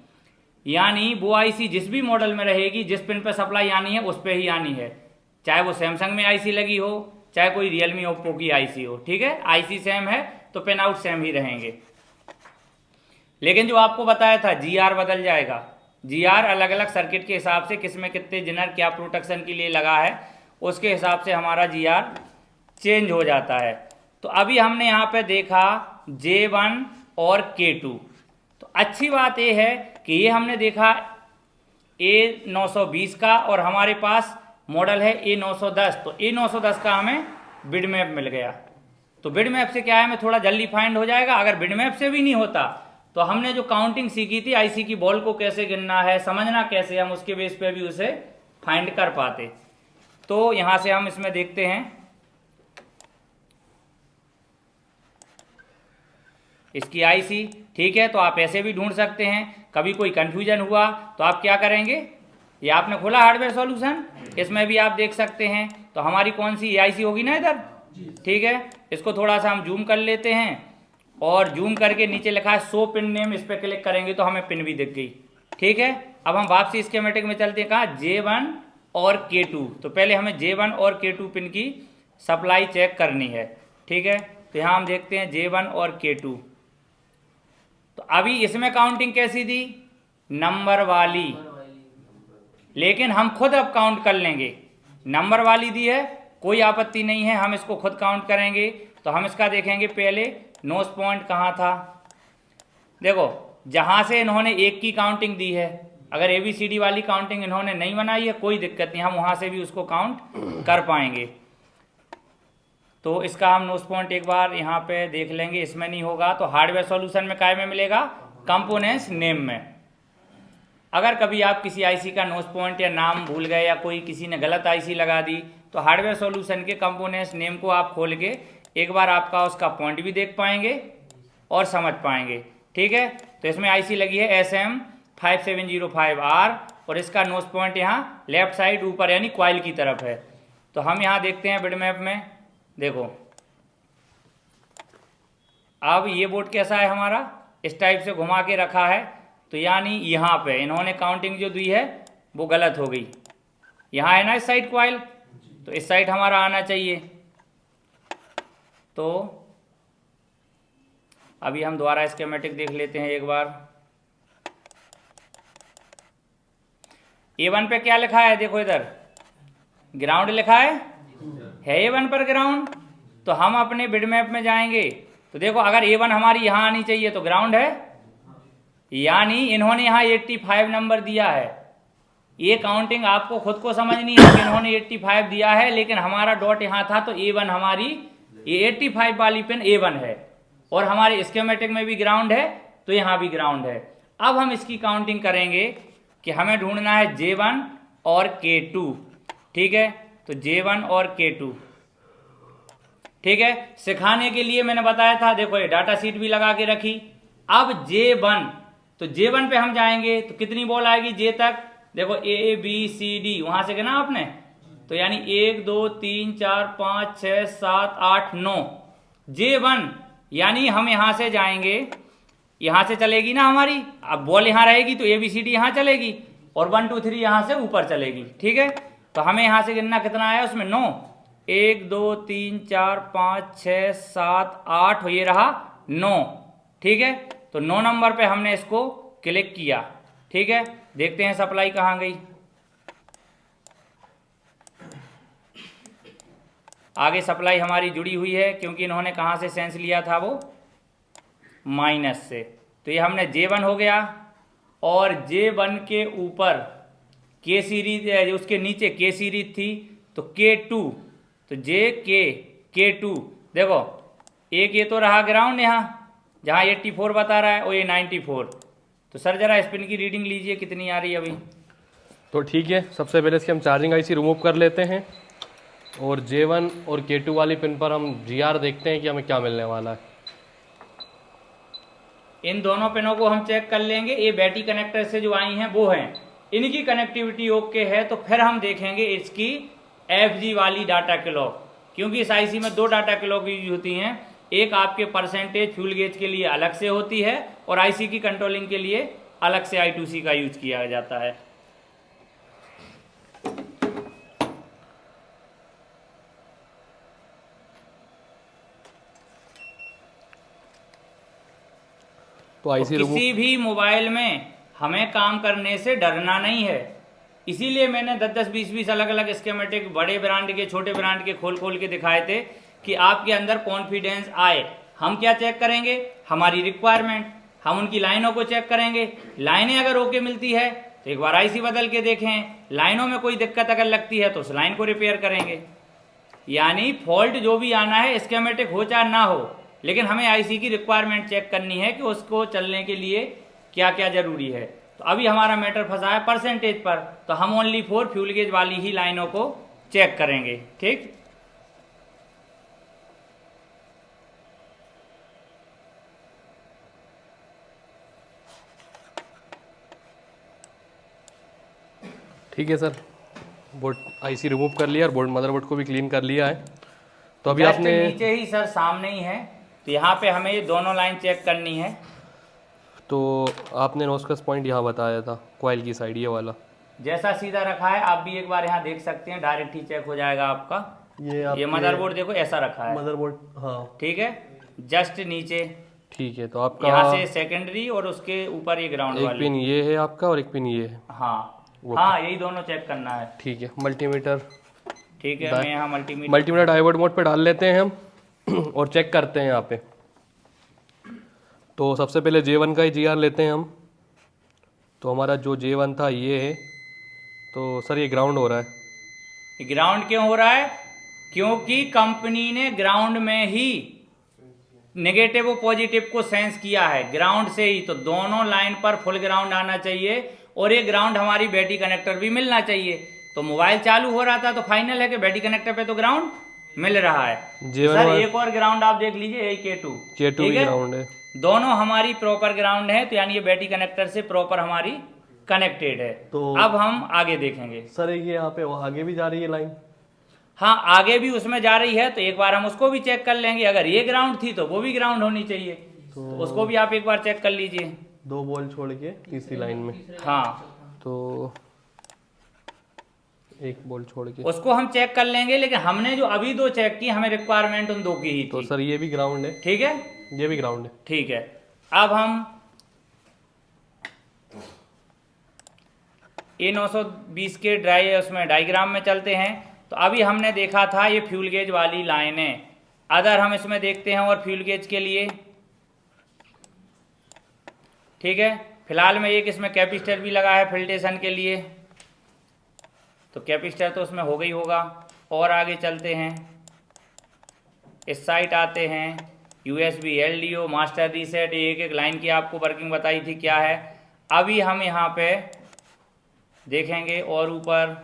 यानी वो आईसी जिस भी मॉडल में रहेगी, जिस पिन पे सप्लाई आनी है उस पे ही आनी है, चाहे वो सैमसंग में आईसी लगी हो, चाहे कोई रियलमी ओप्पो की आईसी हो। ठीक है, आईसी सेम है तो पिन आउट सेम ही रहेंगे। लेकिन जो आपको बताया था GR बदल जाएगा। GR अलग अलग सर्किट के हिसाब से किसमें कितने जिनर क्या प्रोटेक्शन के लिए लगा है उसके हिसाब से हमारा GR चेंज हो जाता है। तो अभी हमने यहाँ पे देखा J1 और K2। तो अच्छी बात ये है कि ये हमने देखा A920 का और हमारे पास मॉडल है A910। तो A910 का हमें बिड मैप मिल गया। तो बिड मैप से क्या है, हमें थोड़ा जल्दी फाइंड हो जाएगा। अगर बिड मैप से भी नहीं होता तो हमने जो काउंटिंग सीखी थी आईसी की बॉल को कैसे गिनना है, समझना कैसे, हम उसके बेस पे भी उसे फाइंड कर पाते। तो यहां से हम इसमें देखते हैं इसकी आईसी। ठीक है, तो आप ऐसे भी ढूंढ सकते हैं। कभी कोई कंफ्यूजन हुआ तो आप क्या करेंगे, ये आपने खोला हार्डवेयर सॉल्यूशन, इसमें भी आप देख सकते हैं। तो हमारी कौन सी आईसी होगी ना इधर। ठीक है, इसको थोड़ा सा हम जूम कर लेते हैं और जूम करके नीचे लिखा है शो पिन नेम, इस पर क्लिक करेंगे तो हमें पिन भी दिख गई। ठीक है, अब हम वापसी स्कीमेटिक में चलते हैं। कहाँ, J1 और K2। तो पहले हमें J1 और K2 पिन की सप्लाई चेक करनी है। ठीक है, तो यहाँ हम देखते हैं J1 और K2। तो अभी इसमें काउंटिंग कैसी थी, नंबर वाली, लेकिन हम खुद अब काउंट कर लेंगे। नंबर वाली दी है, कोई आपत्ति नहीं है, हम इसको खुद काउंट करेंगे। तो हम इसका देखेंगे पहले नोज पॉइंट कहाँ था। देखो जहाँ से इन्होंने एक की काउंटिंग दी है, अगर ABCD वाली काउंटिंग इन्होंने नहीं बनाई है कोई दिक्कत नहीं, हम वहाँ से भी उसको काउंट कर पाएंगे। तो इसका हम नोज पॉइंट एक बार यहाँ पे देख लेंगे। इसमें नहीं होगा तो हार्डवेयर सॉल्यूशन में काय में मिलेगा, कंपोनेंट्स नेम में। अगर कभी आप किसी आईसी का नोज पॉइंट या नाम भूल गए या कोई किसी ने गलत आईसी लगा दी तो हार्डवेयर सॉल्यूशन के कंपोनेंट्स नेम को आप खोल के एक बार आपका उसका पॉइंट भी देख पाएंगे और समझ पाएंगे। ठीक है, तो इसमें आईसी लगी है SM5705R और इसका नोज पॉइंट यहाँ लेफ्ट साइड ऊपर यानी क्वाइल की तरफ है। तो हम यहाँ देखते हैं बिड मैप में, देखो अब ये बोर्ड कैसा है हमारा, इस टाइप से घुमा के रखा है। तो यानी यहाँ पे इन्होंने काउंटिंग जो दी है वो गलत हो गई। यहाँ है ना इस साइड क्वाइल, तो इस साइड हमारा आना चाहिए। तो अभी हम दोबारा स्कीमेटिक देख लेते हैं एक बार। A1 पे क्या लिखा है, देखो इधर ग्राउंड लिखा है A1 पर ग्राउंड। तो हम अपने बिड मैप में जाएंगे तो देखो अगर A1 हमारी यहाँ आनी चाहिए तो ग्राउंड है, यानी इन्होंने यहाँ 85 नंबर दिया है। ये काउंटिंग आपको खुद को समझनी है कि इन्होंने 85 दिया है, लेकिन हमारा डॉट यहाँ था तो A1 हमारी ये 85 वाली पिन A1 है और हमारे स्कीमेटिक में भी ग्राउंड है तो यहाँ भी ग्राउंड है। अब हम इसकी काउंटिंग करेंगे कि हमें ढूंढना है J1 और K2। ठीक है, तो J1 और K2। ठीक है, सिखाने के लिए मैंने बताया था, देखो ये डाटा शीट भी लगा के रखी। अब J1, तो J1 पे हम जाएंगे तो कितनी बॉल आएगी J तक, देखो ABCD वहां से गिना आपने तो यानी 1 2 3 4 5 6 7 8 9 J1, यानी हम यहां से जाएंगे, यहां से चलेगी ना हमारी, अब बॉल यहां रहेगी तो ABCD यहां चलेगी और 1 2 3 यहां से ऊपर चलेगी। ठीक है, तो हमें यहां से गिनना कितना आया उसमें 9, 1 2 3 4 5 6 7 8 ये रहा 9। ठीक है, तो 9 नंबर पे हमने इसको क्लिक किया। ठीक है, देखते हैं सप्लाई कहाँ गई। आगे सप्लाई हमारी जुड़ी हुई है क्योंकि इन्होंने कहाँ से सेंस लिया था, वो माइनस से। तो ये हमने J1 हो गया और J1 के ऊपर K सीरीज, उसके नीचे K सीरीज थी तो K2, तो K2 देखो, एक ये तो रहा ग्राउंड यहाँ जहाँ 84 बता रहा है और ये 94। तो सर जरा स्पिन की रीडिंग लीजिए कितनी आ रही है अभी। तो ठीक है, सबसे पहले इसकी हम चार्जिंग IC रिमूव कर लेते हैं और J1 और K2 वाली पिन पर हम GR देखते हैं कि हमें क्या मिलने वाला है। इन दोनों पिनों को हम चेक कर लेंगे, ये बैटरी कनेक्टर से जो आई हैं वो हैं, इनकी कनेक्टिविटी ओके है तो फिर हम देखेंगे इसकी FG वाली डाटा क्लॉक, क्योंकि इस IC में 2 डाटा क्लॉक यूज होती हैं, एक आपके परसेंटेज फ्यूल गेज के लिए अलग से होती है और IC की कंट्रोलिंग के लिए अलग से I2C का यूज किया जाता है। तो IC किसी भी मोबाइल में हमें काम करने से डरना नहीं है, इसीलिए मैंने 10-10 20-20 अलग अलग स्कीमेटिक बड़े ब्रांड के छोटे ब्रांड के खोल के दिखाए थे कि आपके अंदर कॉन्फिडेंस आए। हम क्या चेक करेंगे, हमारी रिक्वायरमेंट, हम उनकी लाइनों को चेक करेंगे, लाइनें अगर ओके मिलती है तो एक बार IC बदल के देखें, लाइनों में कोई दिक्कत अगर लगती है तो उस लाइन को रिपेयर करेंगे। यानी फॉल्ट जो भी आना है स्कीमेटिक हो चाहे ना हो, लेकिन हमें IC की रिक्वायरमेंट चेक करनी है कि उसको चलने के लिए क्या क्या जरूरी है। तो अभी हमारा मैटर फंसा है परसेंटेज पर, तो हम ओनली 4 फ्यूल गेज वाली ही लाइनों को चेक करेंगे। ठीक, ठीक है सर, बोर्ड IC रिमूव कर लिया और बोर्ड मदरबोर्ड को भी क्लीन कर लिया है। तो अभी जस्ट आपने नीचे ही सर सामने ही है, तो यहाँ पे हमें ये दोनों लाइन चेक करनी है। तो आपने नोस्कस पॉइंट यहाँ बताया था कॉइल की साइड, ये वाला जैसा सीधा रखा है आप भी एक बार यहाँ देख सकते हैं, डायरेक्ट ही चेक हो जाएगा आपका। ये मदरबोर्ड देखो ऐसा रखा है, मदरबोर्ड, हाँ ठीक है, जस्ट नीचे। ठीक है, तो आपका यहाँ से सेकेंडरी और उसके ऊपर ये ग्राउंड एक वाली। पिन ये है आपका और एक पिन ये है। हाँ हाँ, यही दोनों चेक करना है। ठीक है, मल्टीमीटर, ठीक है, मैं यहाँ मल्टीमीटर मल्टीमीटर डायोड मोड पे डाल लेते हैं हम और चेक करते हैं यहाँ पे। तो सबसे पहले J1 का ही GR लेते हैं हम। तो हमारा जो J1 था ये है, तो सर ये ग्राउंड हो रहा है। ग्राउंड क्यों हो रहा है? क्योंकि कंपनी ने ग्राउंड में ही नेगेटिव और पॉजिटिव को सेंस किया है, ग्राउंड से ही। तो दोनों लाइन पर फुल ग्राउंड आना चाहिए और ये ग्राउंड हमारी बैटरी कनेक्टर भी मिलना चाहिए। तो मोबाइल चालू हो रहा था तो फाइनल है कि बैटरी कनेक्टर पे तो ग्राउंड मिल रहा है। सर एक और ग्राउंड आप देख लीजिए, यही K2 भी ग्राउंड है, दोनों हमारी प्रॉपर ग्राउंड है, तो यानी ये बैटरी कनेक्टर से प्रॉपर हमारी कनेक्टेड है। तो अब हम आगे देखेंगे। सर ये यहाँ पे आगे भी जा रही है लाइन? हाँ, आगे भी उसमें जा रही है, तो एक बार हम उसको भी चेक कर लेंगे। अगर ये ग्राउंड थी तो वो भी ग्राउंड होनी चाहिए, तो उसको भी आप एक बार चेक कर लीजिए। 2 बॉल छोड़ के तीसरी लाइन में, हाँ, तो 1 बॉल छोड़ के उसको हम चेक कर लेंगे, लेकिन हमने जो अभी 2 चेक की, हमें रिक्वायरमेंट उन 2 की ही तो थी। सर ये भी ग्राउंड है, ठीक है, ये भी ग्राउंड है। ठीक है। अब हम A920 के उसमें डायग्राम में चलते हैं। तो अभी हमने देखा था ये फ्यूल गेज वाली लाइनें, अदर हम इसमें देखते हैं और फ्यूल गेज के लिए। ठीक है, फिलहाल में एक इसमें कैपेसिटर भी लगा है फिल्ट्रेशन के लिए, तो कैपेसिटर तो उसमें हो गई होगा। और आगे चलते हैं, इस साइड आते हैं, USB LDO मास्टर रीसेट, एक एक लाइन की आपको वर्किंग बताई थी क्या है। अभी हम यहाँ पे देखेंगे और ऊपर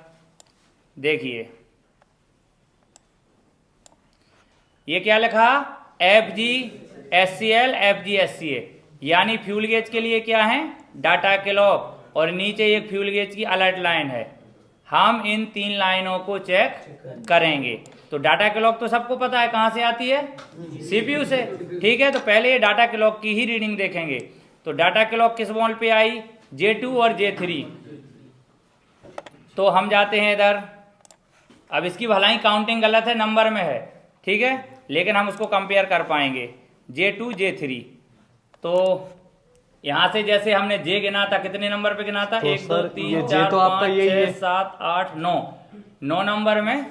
देखिए ये क्या लिखा, FG SCL FG SCA, यानी फ्यूल गेज के लिए क्या है, डाटा क्लॉक, और नीचे एक फ्यूल गेज की अलर्ट लाइन है। हम इन 3 लाइनों को चेक करेंगे। तो डाटा क्लॉक तो सबको पता है कहाँ से आती है, सीपीयू से, ठीक है। तो पहले ये डाटा क्लॉक की ही रीडिंग देखेंगे। तो डाटा क्लॉक किस वॉल पे आई, J2 और J3। तो हम जाते हैं इधर, अब इसकी भलाई काउंटिंग गलत है, नंबर में है, ठीक है, लेकिन हम उसको कंपेयर कर पाएंगे J2 J3। तो यहाँ से जैसे हमने J गिना था, कितने नंबर पे गिना था, 1 2 3 4 5 6 7 8 9 नंबर में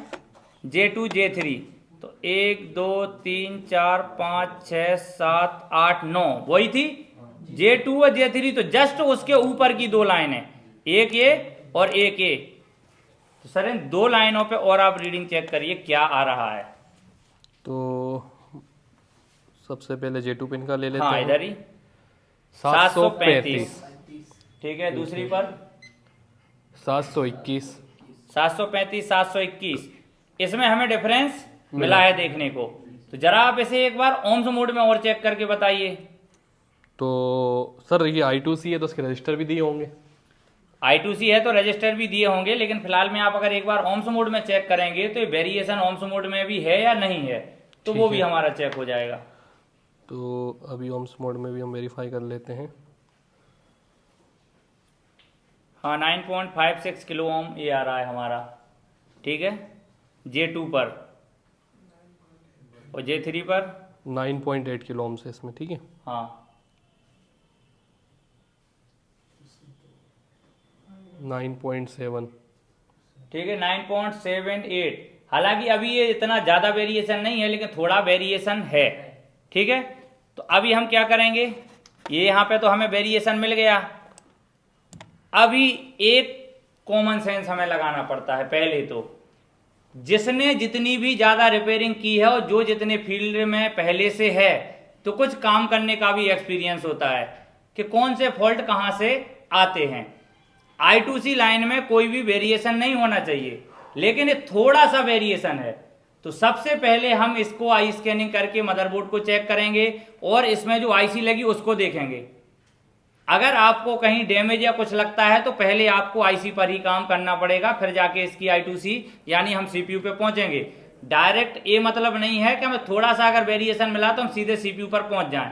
J2 J3। तो 1 2 3 4 5 6 7 8 9 वही थी J2 और J3। तो जस्ट उसके ऊपर की 2 लाइन है, एक ये और एक ये। तो सर इन 2 लाइनों पे और आप रीडिंग चेक करिए क्या आ रहा है। तो सबसे पहले J2 पिन का ले लेते हाँ हैं। इधर ही 735, ठीक है। दूसरी पर 721, 735 721। इसमें हमें डिफरेंस मिला है देखने को। तो जरा आप इसे एक बार ओम्स मोड में और चेक करके बताइए। तो सर ये I2C है तो उसके रजिस्टर भी दिए होंगे। I2C है तो रजिस्टर भी दिए होंगे, लेकिन फिलहाल में आप अगर एक बार ओम्स मोड में चेक करेंगे तो ये वेरिएशन ओम्स मोड में भी है या नहीं है, तो वो भी हमारा चेक हो जाएगा। तो अभी ओम्स मोड में भी हम वेरीफाई कर लेते हैं। हाँ 9.56 किलो ओम ये आ रहा है हमारा, ठीक है, J2 पर। और J3 पर 9.8 किलो ओम्स है इसमें, ठीक है। हाँ 9.7, ठीक है 9.78। हालांकि अभी ये इतना ज़्यादा वेरिएशन नहीं है, लेकिन थोड़ा वेरिएशन है, ठीक है। तो अभी हम क्या करेंगे, ये यहाँ पे तो हमें वेरिएशन मिल गया। अभी एक कॉमन सेंस हमें लगाना पड़ता है। पहले तो जिसने जितनी भी ज़्यादा रिपेयरिंग की है और जो जितने फील्ड में पहले से है, तो कुछ काम करने का भी एक्सपीरियंस होता है कि कौन से फॉल्ट कहाँ से आते हैं। I2C लाइन में कोई भी वेरिएशन नहीं होना चाहिए, लेकिन ये थोड़ा सा वेरिएशन है। तो सबसे पहले हम इसको आई स्कैनिंग करके मदरबोर्ड को चेक करेंगे और इसमें जो आईसी लगी उसको देखेंगे। अगर आपको कहीं डैमेज या कुछ लगता है तो पहले आपको आईसी पर ही काम करना पड़ेगा, फिर जाके इसकी I2C यानी हम CPU पे पहुंचेंगे। डायरेक्ट ये मतलब नहीं है कि हमें थोड़ा सा अगर वेरिएशन मिला तो हम सीधे CPU पर पहुंच जाएं।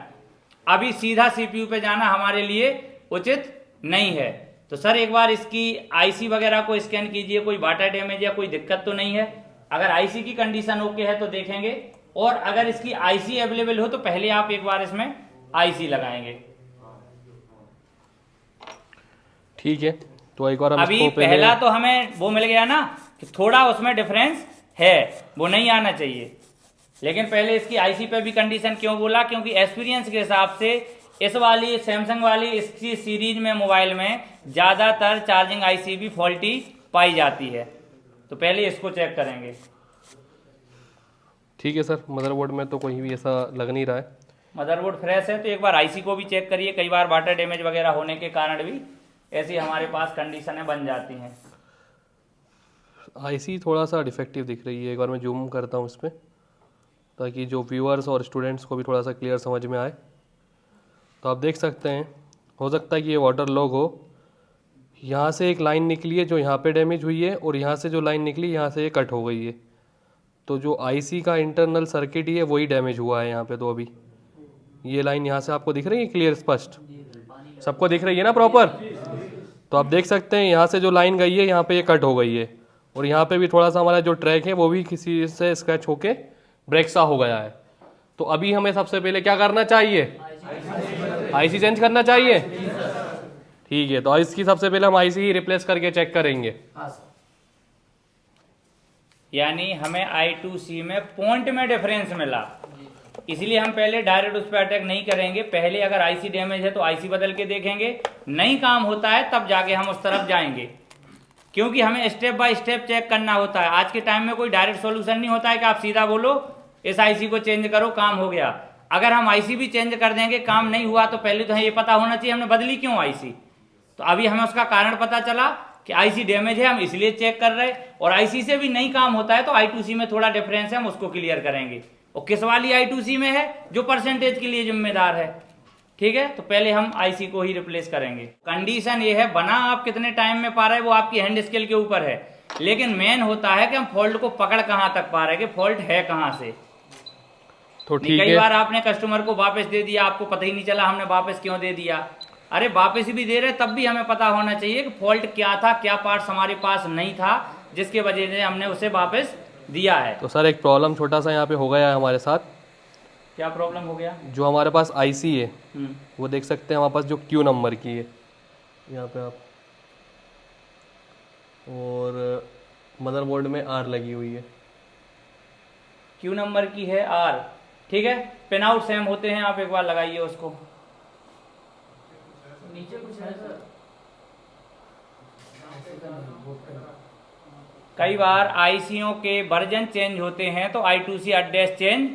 अभी सीधा CPU पे जाना हमारे लिए उचित नहीं है। तो सर एक बार इसकी आईसी वगैरह को स्कैन कीजिए, कोई वाटर डैमेज या कोई दिक्कत तो नहीं है। अगर आईसी की कंडीशन ओके है तो देखेंगे, और अगर इसकी आईसी अवेलेबल हो तो पहले आप एक बार इसमें आईसी लगाएंगे। ठीक है। तो एक बार हम अभी इसको पहला तो हमें वो मिल गया ना कि थोड़ा उसमें डिफरेंस है, वो नहीं आना चाहिए। लेकिन पहले इसकी आईसी पे भी कंडीशन क्यों बोला, क्योंकि एक्सपीरियंस के हिसाब से इस वाली सैमसंग वाली इसकी सीरीज में मोबाइल में ज़्यादातर चार्जिंग आईसी भी फॉल्टी पाई जाती है। तो पहले इसको चेक करेंगे। ठीक है सर, मदरबोर्ड में तो कोई भी ऐसा लग नहीं रहा है। मदरबोर्ड फ्रेश है तो एक बार आईसी को भी चेक करिए। कई बार वाटर डैमेज वगैरह होने के कारण भी ऐसी हमारे पास कंडीशनें बन जाती हैं। आईसी थोड़ा सा डिफेक्टिव दिख रही है। एक बार मैं जूम करता हूँ इस पर, ताकि जो व्यूअर्स और स्टूडेंट्स को भी थोड़ा सा क्लियर समझ में आए। तो आप देख सकते हैं, हो सकता है कि ये वाटर लॉग हो। यहाँ से एक लाइन निकली है जो यहाँ पे डैमेज हुई है, और यहाँ से जो लाइन निकली यहाँ से ये कट हो गई है। तो जो आईसी का इंटरनल सर्किट ही है वही डैमेज हुआ है यहाँ पे। तो अभी ये लाइन यहाँ से आपको दिख रही है क्लियर, स्पष्ट सबको दिख रही है ना प्रॉपर। तो आप देख सकते हैं यहाँ से जो लाइन गई है यहाँ पे ये कट हो गई है, और यहाँ पे भी थोड़ा सा हमारा जो ट्रैक है वो भी किसी से स्क्रैच होके ब्रेक सा हो गया है। तो अभी हमें सबसे पहले क्या करना चाहिए, आईसी चेंज करना चाहिए। ठीक है, तो इसकी सबसे पहले हम आईसी ही रिप्लेस करके चेक करेंगे। यानी हमें I2C में पॉइंट में डिफरेंस मिला, इसलिए हम पहले डायरेक्ट उस पर अटैक नहीं करेंगे। पहले अगर आईसी डैमेज है तो आईसी बदल के देखेंगे, नहीं काम होता है तब जाके हम उस तरफ जाएंगे, क्योंकि हमें स्टेप बाय स्टेप चेक करना होता है। आज के टाइम में कोई डायरेक्ट सॉल्यूशन नहीं होता है कि आप सीधा बोलो इस आईसी को चेंज करो काम हो गया। अगर हम आईसी भी चेंज कर देंगे काम नहीं हुआ तो पहले तो हमें ये पता होना चाहिए हमने बदली क्यों आईसी। तो अभी हमें उसका कारण पता चला कि आईसी डैमेज है, हम इसलिए चेक कर रहे हैं। और आईसी से भी नहीं काम होता है तो I2C में थोड़ा डिफरेंस है, हम उसको क्लियर करेंगे। और किस वाली I2C में है, जो परसेंटेज के लिए जिम्मेदार है। ठीक है, तो पहले हम आईसी को ही रिप्लेस करेंगे। कंडीशन ये है, बना आप कितने टाइम में पा रहे हैं वो आपकी हैंड स्केल के ऊपर है। लेकिन मेन होता है कि हम फॉल्ट को पकड़ कहाँ तक पा रहे हैं कि फॉल्ट है कहाँ से। तो ठीक कई है, बार आपने कस्टमर को वापस दे दिया, आपको पता ही नहीं चला हमने वापस क्यों दे दिया। अरे वापस भी दे रहे तब भी हमें पता होना चाहिए कि फॉल्ट क्या था, क्या पार्ट्स हमारे पास नहीं था जिसके वजह से हमने उसे वापस दिया है। तो सर एक प्रॉब्लम छोटा सा यहाँ पे हो गया है हमारे साथ। क्या प्रॉब्लम हो गया? जो हमारे पास आईसी है वो देख सकते हैं हमारे पास जो क्यू नंबर की है यहाँ पे आप, और मदरबोर्ड में आर लगी हुई है। क्यू नंबर की है आर, ठीक है। पिन आउट सेम होते हैं, आप एक बार लगाइए उसको। नीचे कुछ है सर? कई बार आईसीओ के वर्जन चेंज होते हैं तो I2C एड्रेस चेंज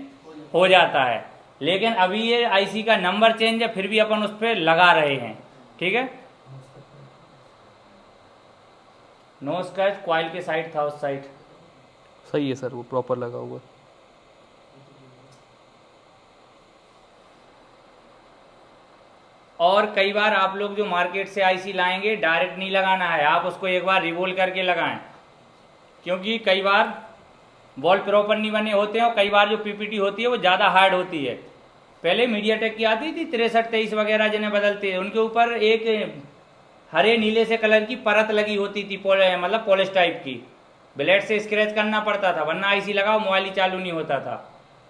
हो जाता है, लेकिन अभी ये आईसी का नंबर चेंज है फिर भी अपन उस पर लगा रहे हैं, ठीक है। नो स्क्रैच, कॉइल के साइड था उस साइड। सही है सर, वो प्रॉपर लगा हुआ है। और कई बार आप लोग जो मार्केट से आईसी लाएंगे डायरेक्ट नहीं लगाना है, आप उसको एक बार रिवोल्व करके लगाएं, क्योंकि कई बार बॉल प्रॉपर नहीं बने होते हैं और कई बार जो पीपीटी होती है वो ज़्यादा हार्ड होती है। पहले मीडियाटेक की आती थी 6323 वगैरह जिन्हें बदलते हैं, उनके ऊपर एक हरे नीले से कलर की परत लगी होती थी, मतलब पॉलिश टाइप की। ब्लेड से स्क्रैच करना पड़ता था वरना आईसी लगाओ मोबाइल ही चालू नहीं होता था।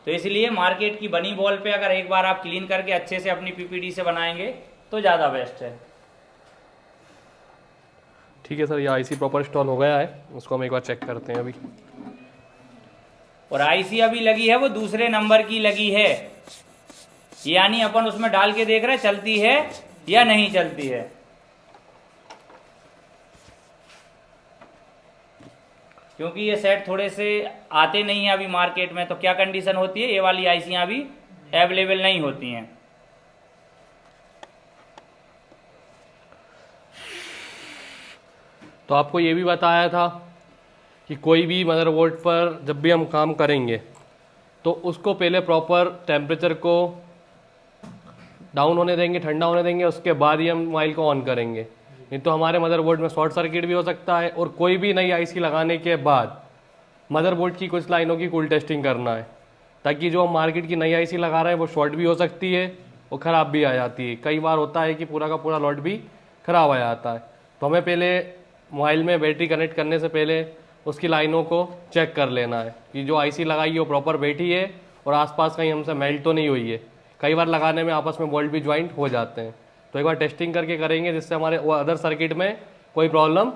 तो इसलिए मार्केट की बनी बॉल पे अगर एक बार आप क्लीन करके अच्छे से अपनी पीपीटी से बनाएंगे तो ज़्यादा बेस्ट है। ठीक है सर, ये आईसी प्रॉपर इंस्टॉल हो गया है, उसको हम एक बार चेक करते हैं अभी। और आईसी अभी लगी है वो दूसरे नंबर की लगी है, यानी अपन उसमें डाल के देख रहे हैं चलती है या नहीं चलती है। क्योंकि ये सेट थोड़े से आते नहीं है अभी मार्केट में, तो क्या कंडीशन होती है, ये वाली आईसियां अभी अवेलेबल नहीं होती हैं। तो आपको ये भी बताया था कि कोई भी मदरबोर्ड पर जब भी हम काम करेंगे तो उसको पहले प्रॉपर टेम्परेचर को डाउन होने देंगे, ठंडा होने देंगे, उसके बाद ही हम मोबाइल को ऑन करेंगे। नहीं तो हमारे मदरबोर्ड में शॉर्ट सर्किट भी हो सकता है। और कोई भी नई आईसी लगाने के बाद मदरबोर्ड की कुछ लाइनों की कूल टेस्टिंग करना है, ताकि जो हम मार्केट की नई आईसी लगा रहे हैं वो शॉर्ट भी हो सकती है और ख़राब भी आ जाती है। कई बार होता है कि पूरा का पूरा लॉट भी ख़राब आ जाता है। तो हमें पहले मोबाइल में बैटरी कनेक्ट करने से पहले उसकी लाइनों को चेक कर लेना है कि जो आईसी लगाई है वो प्रॉपर बैठी है और आसपास कहीं हमसे मेल्ट तो नहीं हुई है। कई बार लगाने में आपस में बोल्ट भी ज्वाइंट हो जाते हैं, तो एक बार टेस्टिंग करके करेंगे जिससे हमारे वो अदर सर्किट में कोई प्रॉब्लम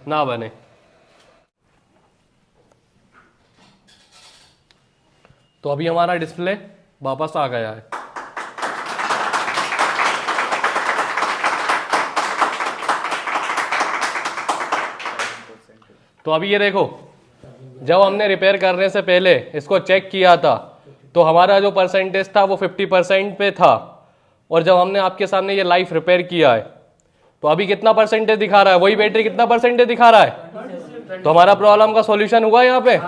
ना बने। तो अभी हमारा डिस्प्ले वापस आ गया है। तो अभी ये देखो, जब हमने रिपेयर करने से पहले इसको चेक किया था तो हमारा जो परसेंटेज था वो 50% पे था, और जब हमने आपके सामने ये लाइव रिपेयर किया है तो अभी कितना परसेंटेज दिखा रहा है, वही बैटरी कितना परसेंटेज दिखा रहा है। तो हमारा प्रॉब्लम का सॉल्यूशन हुआ यहाँ पे।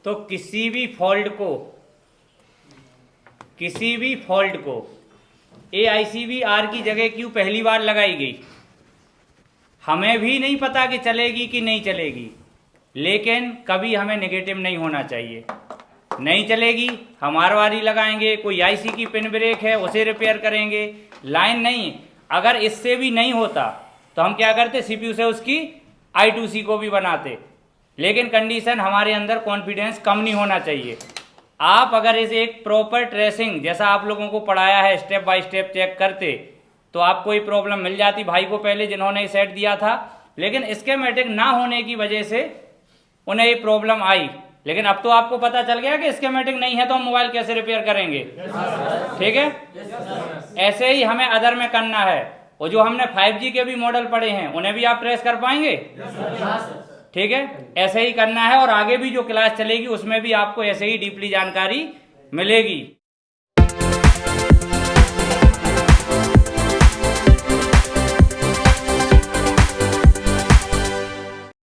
तो किसी भी फॉल्ट को AICV-R की जगह क्यों पहली बार लगाई गई, हमें भी नहीं पता कि चलेगी कि नहीं चलेगी, लेकिन कभी हमें नेगेटिव नहीं होना चाहिए। नहीं चलेगी हमारा वारी लगाएंगे, कोई आईसी की पिन ब्रेक है उसे रिपेयर करेंगे, लाइन नहीं। अगर इससे भी नहीं होता तो हम क्या करते, CPU से उसकी I2C को भी बनाते। लेकिन कंडीशन हमारे अंदर कॉन्फिडेंस कम नहीं होना चाहिए। आप अगर इसे एक प्रॉपर ट्रेसिंग जैसा आप लोगों को पढ़ाया है स्टेप बाय स्टेप चेक करते तो आपको ये प्रॉब्लम मिल जाती भाई को पहले जिन्होंने ये सेट दिया था। लेकिन स्कीमेटिक ना होने की वजह से उन्हें ये प्रॉब्लम आई। लेकिन अब तो आपको पता चल गया कि स्कीमेटिक नहीं है तो हम मोबाइल कैसे रिपेयर करेंगे। ठीक है, ऐसे ही हमें अदर में करना है। और जो हमने 5G के भी मॉडल पढ़े हैं उन्हें भी आप ट्रेस कर पाएंगे। ठीक है, ऐसे ही करना है और आगे भी जो क्लास चलेगी उसमें भी आपको ऐसे ही डीपली जानकारी मिलेगी।